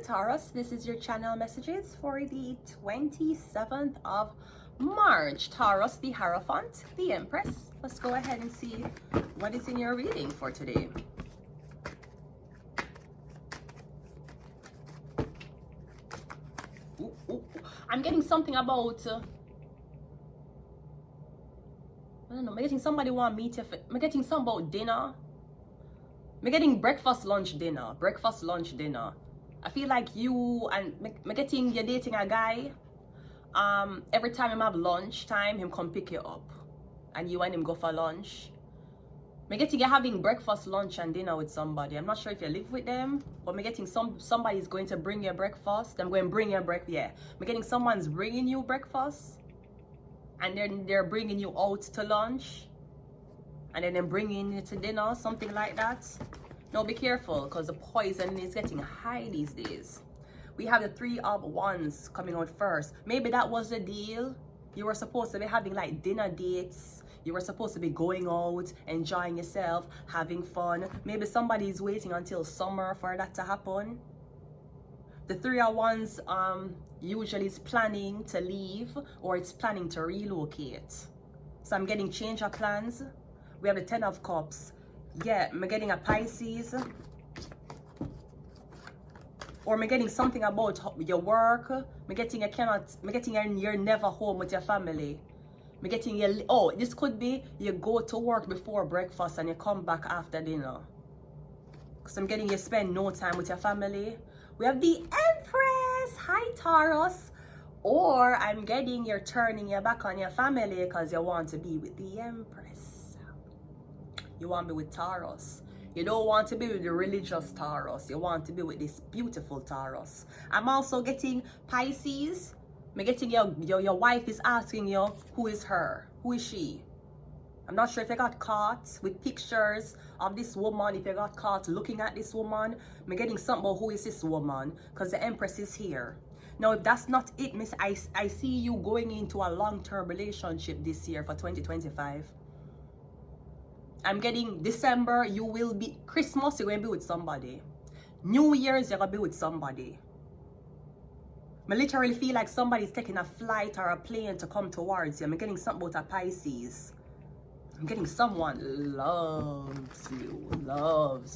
Taurus. This is your channel messages for the 27th of March. Taurus, the Hierophant, the Empress. Let's go ahead and see what is in your reading for today. Ooh. I'm getting something about I don't know, I'm getting somebody want me to I'm getting something about dinner. I'm getting breakfast, lunch, dinner. Breakfast, lunch, dinner. I feel like you and I'm getting you're dating a guy. Every time him have lunch time, him come pick you up. And you and him go for lunch. I'm getting you're having breakfast, lunch, and dinner with somebody. I'm not sure if you live with them, but I'm getting somebody's going to bring you breakfast. I'm going to bring you breakfast. Yeah. I'm getting someone's bringing you breakfast. And then they're bringing you out to lunch. And then they're bringing you to dinner, something like that. Now be careful, because the poison is getting high these days. We have the 3 of Wands coming out first. Maybe that was the deal. You were supposed to be having like dinner dates. You were supposed to be going out, enjoying yourself, having fun. Maybe somebody's waiting until summer for that to happen. The 3 of Wands usually is planning to leave, or it's planning to relocate. So I'm getting change of plans. We have the 10 of Cups. Yeah, I'm getting a Pisces. Or I'm getting something about your work. I'm getting you're never home with your family. I'm getting you, oh, this could be you go to work before breakfast and you come back after dinner. Because I'm getting you spend no time with your family. We have the Empress. Hi, Taurus. Or I'm getting you're turning your back on your family because you want to be with the Empress. You want to be with Taurus. You don't want to be with the religious Taurus. You want to be with this beautiful Taurus. I'm also getting Pisces. I'm getting your wife is asking you, who is her? Who is she? I'm not sure if you got caught with pictures of this woman. If you got caught looking at this woman, I'm getting something about who is this woman, because the Empress is here. Now, if that's not it, miss, I see you going into a long-term relationship this year for 2025. I'm getting December, you will be, Christmas, you're going to be with somebody. New Year's, you're going to be with somebody. I literally feel like somebody's taking a flight or a plane to come towards you. I'm getting something about a Pisces. I'm getting someone loves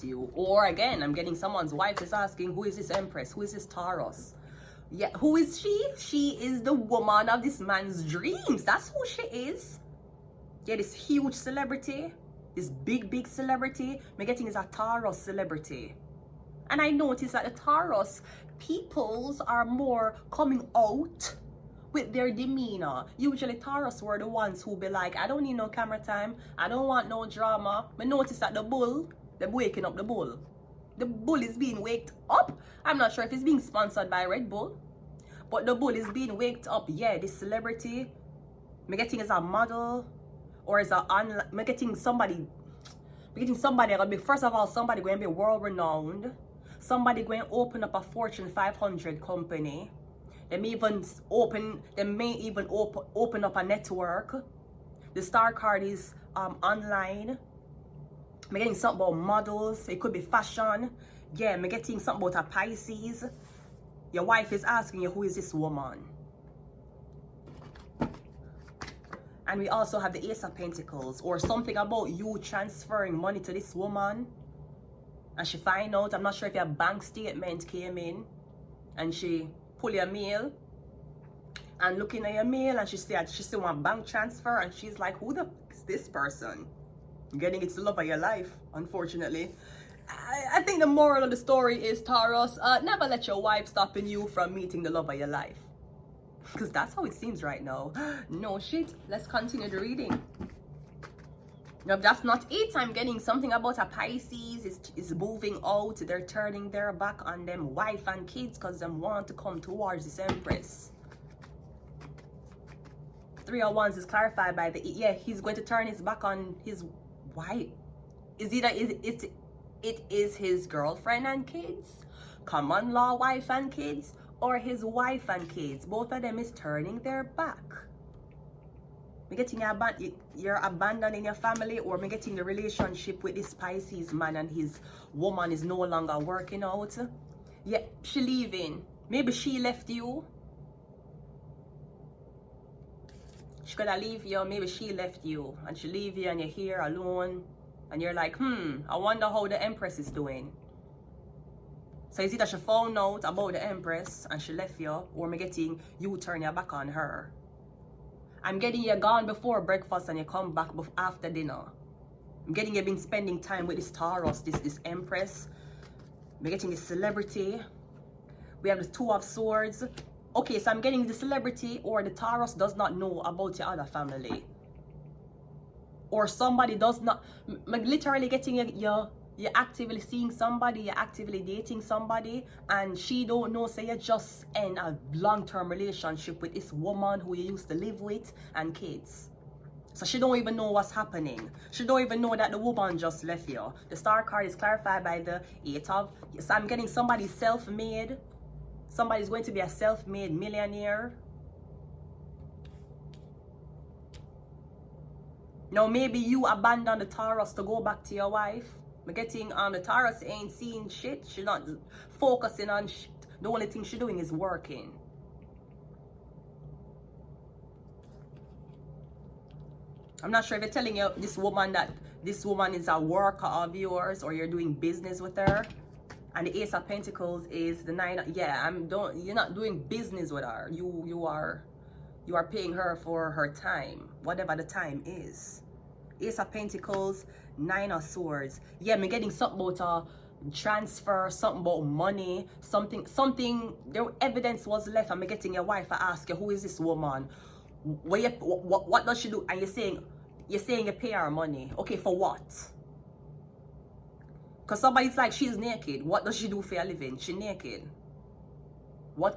you. Or again, I'm getting someone's wife is asking, who is this Empress? Who is this Taurus? Yeah, who is she? She is the woman of this man's dreams. That's who she is. Yeah, this huge celebrity. This big celebrity. I'm getting is a Taurus celebrity. And I noticed that the Taurus peoples are more coming out with their demeanor. Usually Taurus were the ones who be like, I don't need no camera time. I don't want no drama. But notice that the bull, they're waking up the bull. The bull is being waked up. I'm not sure if it's being sponsored by Red Bull. But the bull is being waked up. Yeah, this celebrity. I'm getting as a model. Or as a online, I'm getting somebody gonna be, first of all, somebody going to be world renowned. Somebody going to open up a Fortune 500 company. They may even open up a network. The star card is online. I'm getting something about models. It could be fashion. Yeah, I'm getting something about a Pisces. Your wife is asking you, who is this woman? And we also have the Ace of Pentacles, or something about you transferring money to this woman. And she find out, I'm not sure if your bank statement came in, and she pull your mail, and looking at your mail, and she said she still want bank transfer, and she's like, who the fuck is this person? Getting it's the love of your life, unfortunately. I think the moral of the story is, Taurus, never let your wife stopping you from meeting the love of your life. Because that's how it seems right now. No shit. Let's continue the reading. Now, if that's not it, I'm getting something about a Pisces is moving out. They're turning their back on them wife and kids because they want to come towards this Empress. 3 of Wands is clarified by the, yeah, he's going to turn his back on his wife. It is his girlfriend and kids, common law wife and kids, or his wife and kids. Both of them is turning their back. Me getting you're abandoning your family, or me getting the relationship with this Pisces man and his woman is no longer working out. Yeah, she leaving. Maybe she left you. She could have leave you. Maybe she left you. And she leave you and you're here alone. And you're like, I wonder how the Empress is doing. So is it that she found out about the Empress and she left you? Or am I getting you turn your back on her? I'm getting you gone before breakfast and you come back after dinner. I'm getting you been spending time with this Taurus, this Empress. I'm getting this celebrity. We have the Two of Swords. Okay, so I'm getting the celebrity or the Taurus does not know about your other family. Or somebody does not, literally getting you're actively seeing somebody, you're actively dating somebody, and she don't know, say you just in a long-term relationship with this woman who you used to live with and kids. So she don't even know what's happening. She don't even know that the woman just left you. The star card is clarified by the 8 of, so I'm getting somebody self-made. Somebody's going to be a self-made millionaire. Now maybe you abandon the Taurus to go back to your wife. I'm getting the Taurus ain't seeing shit. She's not focusing on shit. The only thing she's doing is working. I'm not sure if you're telling this woman that this woman is a worker of yours or you're doing business with her. And the Ace of Pentacles is the 9. Yeah, you're not doing business with her. You are paying her for her time, whatever the time is. Ace of Pentacles, 9 of Swords. Yeah, I'm getting something about a transfer, something about money, something. The evidence was left. I'm getting your wife. I ask you, who is this woman? What does she do? And you're saying you pay her money. Okay, for what? Because somebody's like, she's naked. What does she do for a living? She naked. What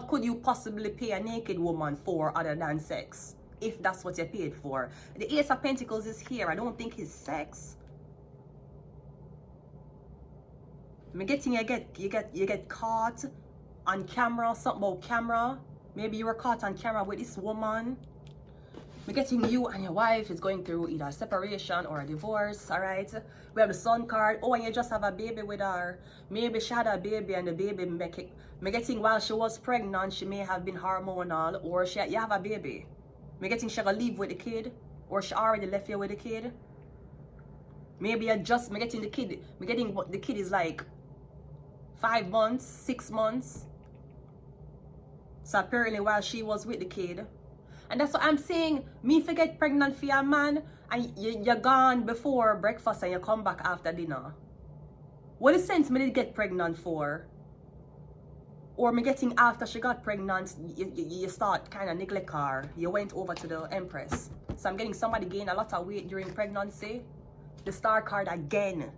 could you possibly pay a naked woman for other than sex? If that's what you're paid for. The Ace of Pentacles is here. I don't think it's sex. I'm getting you get caught on camera, something about camera. Maybe you were caught on camera with this woman. I'm getting you and your wife is going through either a separation or a divorce, all right? We have the Sun card. Oh, and you just have a baby with her. Maybe she had a baby and the baby make it. I'm getting while she was pregnant, she may have been hormonal, or you have a baby. I'm getting she gonna leave with the kid, or she already left you with the kid. Maybe I'm getting the kid. I'm getting the kid is like 5 months, 6 months. So apparently while she was with the kid. And that's what I'm saying. Me forget pregnant for your man and you're gone before breakfast and you come back after dinner. What is sense me did get pregnant for? Or me getting after she got pregnant, you start kind of neglect her. You went over to the Empress. So I'm getting somebody gain a lot of weight during pregnancy. The Star card again.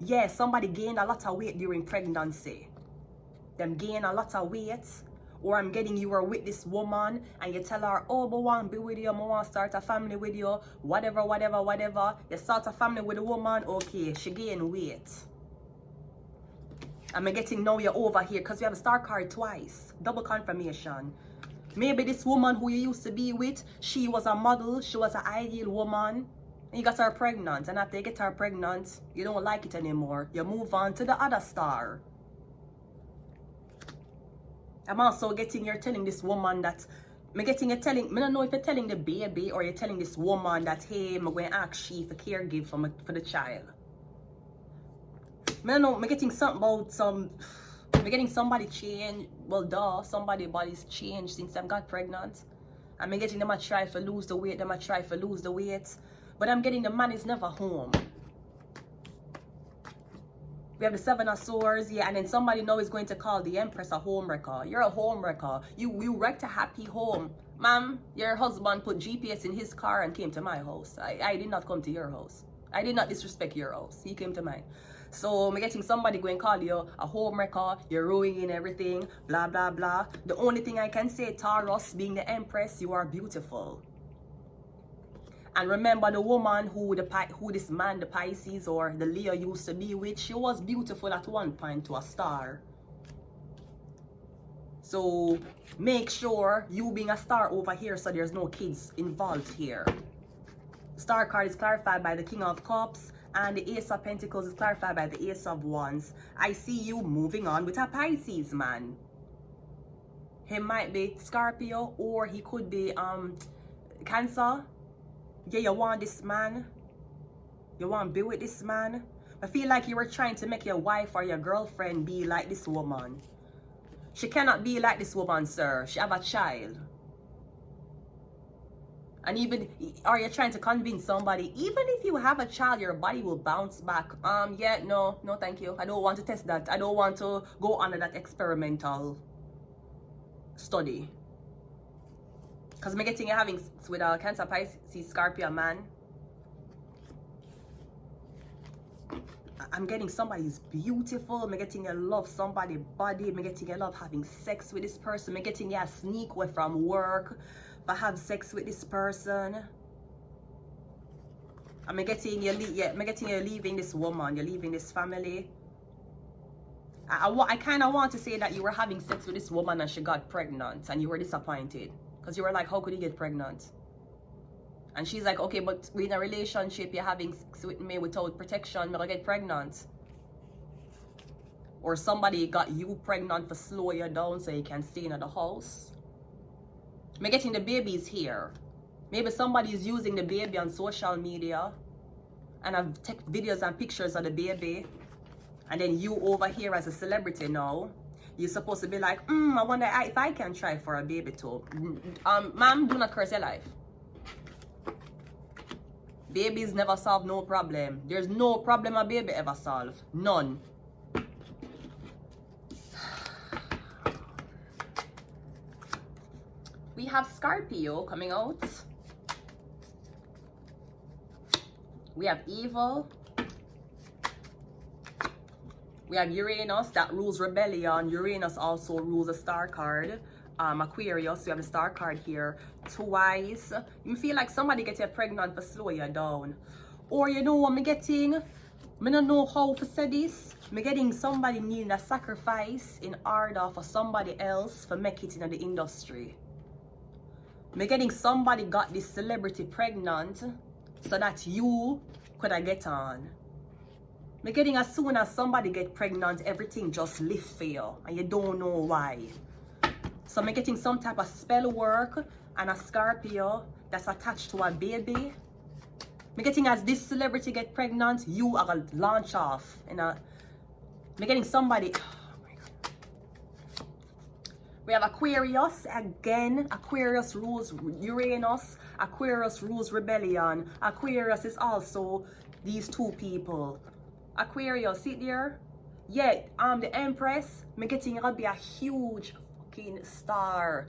Yeah, somebody gained a lot of weight during pregnancy. Them gain a lot of weight. Or I'm getting you are with this woman and you tell her, oh, I want to be with you, I want to start a family with you, whatever. You start a family with a woman, okay, she gain weight. I'm getting now you're over here because we have a Star card twice. Double confirmation. Maybe this woman who you used to be with, she was a model, she was an ideal woman. And you got her pregnant. And after you get her pregnant, you don't like it anymore. You move on to the other star. I'm also getting you're telling this woman that I don't know if you're telling the baby or you're telling this woman that, hey, I'm going to ask she for caregive for the child. I don't know, I'm getting something about I'm getting somebody change. Well, somebody body's changed since I got pregnant. I'm getting them to try to lose the weight, But I'm getting the man is never home. We have the 7 of Swords, yeah, and then somebody now is going to call the Empress a home wrecker. You're a home wrecker. You wrecked a happy home. Ma'am, your husband put GPS in his car and came to my house. I did not come to your house. I did not disrespect your house. He came to mine. So I'm getting somebody going to call you a home wrecker. You're ruining everything, blah, blah, blah. The only thing I can say, Taurus, being the Empress, you are beautiful. And remember the woman who this man, the Pisces or the Leo used to be with, she was beautiful at one point to a star. So make sure you being a star over here so there's no kids involved here. Star card is clarified by the King of Cups And the Ace of Pentacles is clarified by the Ace of Wands. I see you moving on with a Pisces man. He might be Scorpio, or he could be Cancer. Yeah, you want this man. You want to be with this man. I feel like you were trying to make your wife or your girlfriend be like this woman. She cannot be like this woman, sir. She have a child. And even, are you trying to convince somebody, even if you have a child, your body will bounce back? Yeah, no, thank you. I don't want to test that. I don't want to go under that experimental study. Because I'm getting you having with a Cancer, Pisces, Scorpio man. I'm getting somebody who's beautiful. I'm getting you love somebody's body. I'm getting you love having sex with this person. I'm getting you sneak away from work but have sex with this person. I'm getting you leaving this woman. You're leaving this family. I kind of want to say that you were having sex with this woman and she got pregnant and you were disappointed. Because you were like, how could you get pregnant? And she's like, okay, but we're in a relationship, you're having sex with me without protection, I'm gonna get pregnant. Or somebody got you pregnant to slow you down so you can stay in the house. I'm getting the babies here. Maybe somebody is using the baby on social media and I've taken videos and pictures of the baby. And then you over here as a celebrity now, you're supposed to be like, I wonder if I can try for a baby too. Ma'am, do not curse your life. Babies never solve no problem. There's no problem a baby ever solve. None. We have Scorpio coming out. We have Evil. We have Uranus that rules rebellion. Uranus also rules a star card. Aquarius, we have the star card here twice. You feel like somebody gets you pregnant for slow you down. Or you know what I'm getting? I don't know how to say this. I'm getting somebody needing a sacrifice in order for somebody else to make it in the industry. I'm getting somebody got this celebrity pregnant so that you could get on. I'm getting as soon as somebody get pregnant, everything just lift for you and you don't know why. So I'm getting some type of spell work and a Scorpio that's attached to a baby. I'm getting as this celebrity get pregnant, you are gonna launch off. And I'm getting somebody. Oh my God. We have Aquarius again. Aquarius rules Uranus. Aquarius rules rebellion. Aquarius is also these two people. Aquarius, see there? Yeah, the Empress. I'm getting you're gonna be a huge star.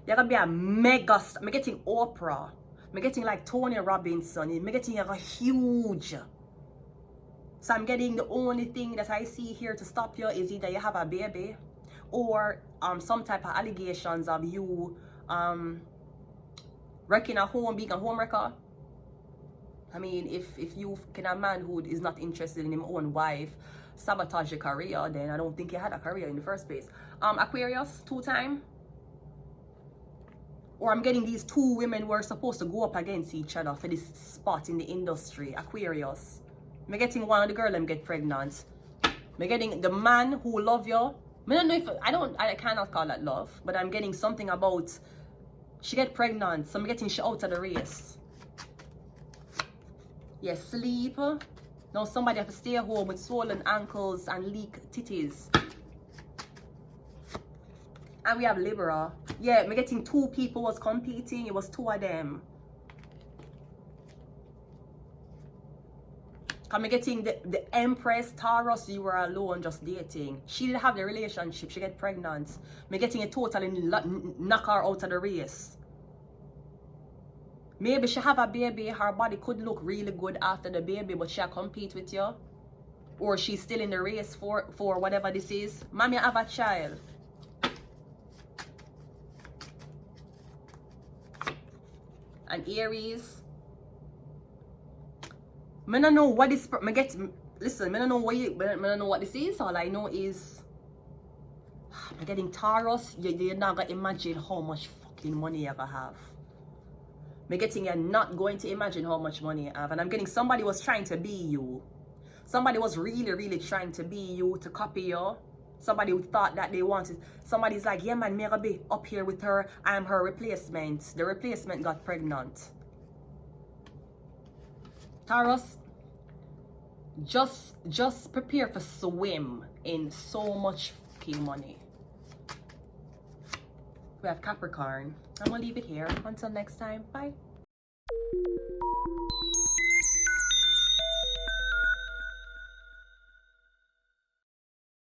You're gonna be a mega star. I'm getting Oprah. I'm getting like Tony Robinson. I'm getting a huge. So I'm getting the only thing that I see here to stop you is either you have a baby or some type of allegations of you wrecking a home, being a home wrecker. I mean, if you can a man who is not interested in his own wife sabotage your career, then I don't think you had a career in the first place. Aquarius, 2-time. Or I'm getting these two women who are supposed to go up against each other for this spot in the industry. Aquarius. I'm getting one of the girl them get pregnant. I'm getting the man who love you. I don't know if I cannot call that love, but I'm getting something about she get pregnant, so I'm getting she out of the race. Yes, sleep. Now somebody have to stay home with swollen ankles and leak titties. And we have Libra. Yeah, I'm getting two people was competing. It was two of them. I'm getting the Empress, Taurus, you were alone just dating. She didn't have the relationship. She get pregnant. I'm getting a totally knock her out of the race. Maybe she have a baby, her body could look really good after the baby, but she'll compete with you. Or she's still in the race for whatever this is. Mommy, have a child. And Aries. I don't know what this, listen, I don't know what this is. All I know is, I'm getting Taurus. You're not gonna imagine how much fucking money you're gonna have. Me getting you're not going to imagine how much money you have. And I'm getting somebody was trying to be you. Somebody was really, really trying to be you, to copy you. Somebody who thought that they wanted. Somebody's like, yeah man, me gonna be up here with her. I'm her replacement. The replacement got pregnant. Taurus, just prepare for swim in so much fucking money. We have Capricorn. I'm gonna leave it here. Until next time, bye.